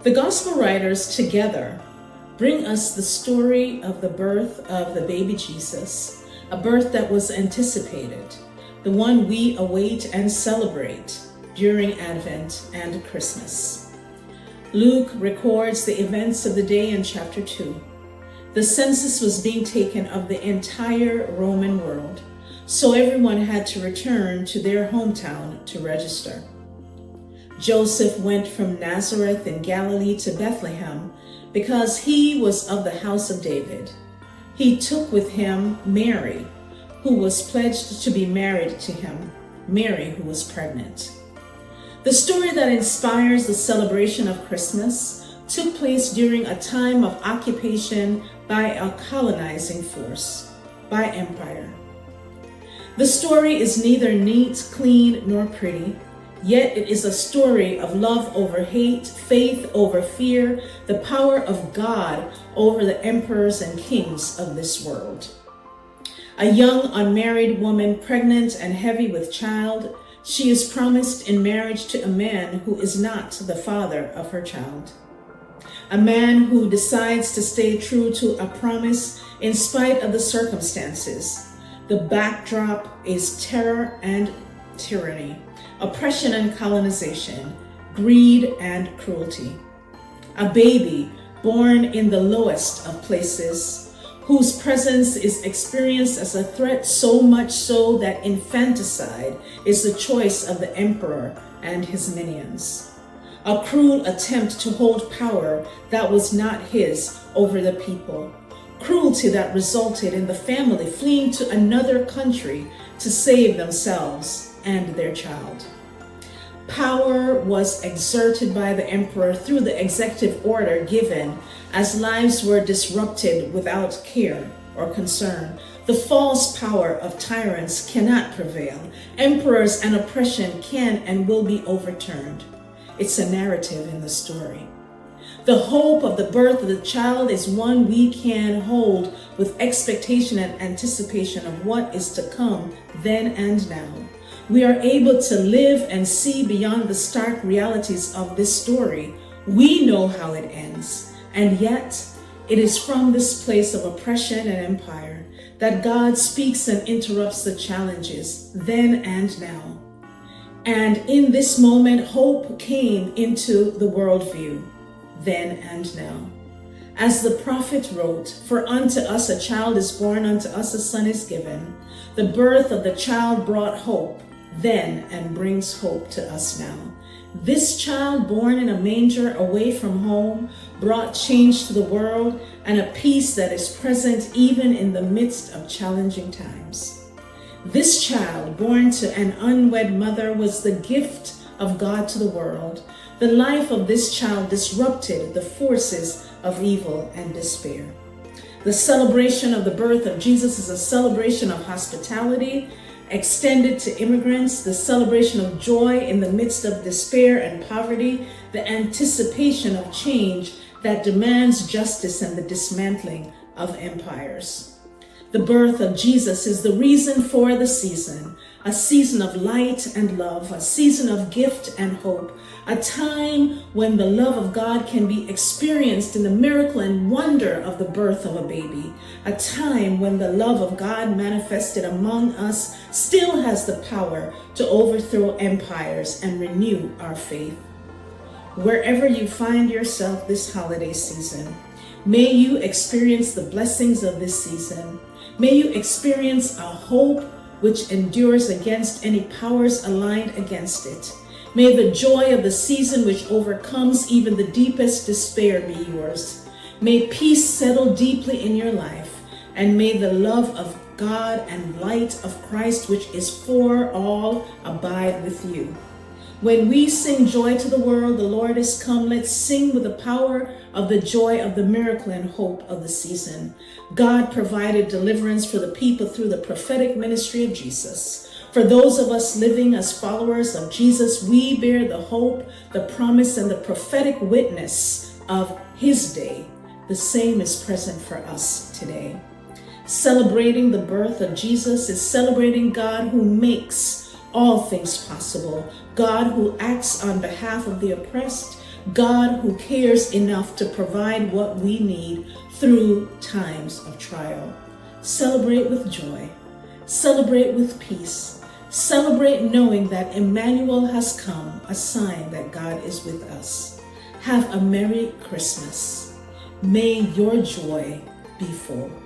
The gospel writers together bring us the story of the birth of the baby Jesus, a birth that was anticipated, the one we await and celebrate during Advent and Christmas. Luke records the events of the day in chapter 2. The census was being taken of the entire Roman world, so everyone had to return to their hometown to register. Joseph went from Nazareth in Galilee to Bethlehem because he was of the house of David. He took with him Mary, who was pledged to be married to him, Mary who was pregnant. The story that inspires the celebration of Christmas took place during a time of occupation by a colonizing force, by empire. The story is neither neat, clean, nor pretty, yet it is a story of love over hate, faith over fear, the power of God over the emperors and kings of this world. A young unmarried woman, pregnant and heavy with child, she is promised in marriage to a man who is not the father of her child. A man who decides to stay true to a promise in spite of the circumstances. The backdrop is terror and tyranny, oppression and colonization, greed and cruelty. A baby born in the lowest of places, whose presence is experienced as a threat, so much so that infanticide is the choice of the emperor and his minions. A cruel attempt to hold power that was not his over the people. Cruelty that resulted in the family fleeing to another country to save themselves and their child. Power was exerted by the emperor through the executive order given as lives were disrupted without care or concern. The false power of tyrants cannot prevail. Emperors and oppression can and will be overturned. It's a narrative in the story. The hope of the birth of the child is one we can hold with expectation and anticipation of what is to come then and now. We are able to live and see beyond the stark realities of this story. We know how it ends, and yet it is from this place of oppression and empire that God speaks and interrupts the challenges then and now. And in this moment, hope came into the worldview, then and now. As the prophet wrote, "For unto us a child is born, unto us a son is given." The birth of the child brought hope then and brings hope to us now. This child born in a manger away from home brought change to the world and a peace that is present even in the midst of challenging times. This child born to an unwed mother was the gift of God to the world. The life of this child disrupted the forces of evil and despair. The celebration of the birth of Jesus is a celebration of hospitality extended to immigrants, the celebration of joy in the midst of despair and poverty, the anticipation of change that demands justice and the dismantling of empires. The birth of Jesus is the reason for the season, a season of light and love, a season of gift and hope, a time when the love of God can be experienced in the miracle and wonder of the birth of a baby, a time when the love of God manifested among us still has the power to overthrow empires and renew our faith. Wherever you find yourself this holiday season, may you experience the blessings of this season. May you experience a hope which endures against any powers aligned against it. May the joy of the season which overcomes even the deepest despair be yours. May peace settle deeply in your life, and may the love of God and light of Christ, which is for all, abide with you. When we sing joy to the world, the Lord is come. Let's sing with the power of the joy of the miracle and hope of the season. God provided deliverance for the people through the prophetic ministry of Jesus. For those of us living as followers of Jesus, we bear the hope, the promise, and the prophetic witness of his day. The same is present for us today. Celebrating the birth of Jesus is celebrating God who makes all things possible, God who acts on behalf of the oppressed, God who cares enough to provide what we need through times of trial. Celebrate with joy. Celebrate with peace. Celebrate knowing that Emmanuel has come, a sign that God is with us. Have a Merry Christmas. May your joy be full.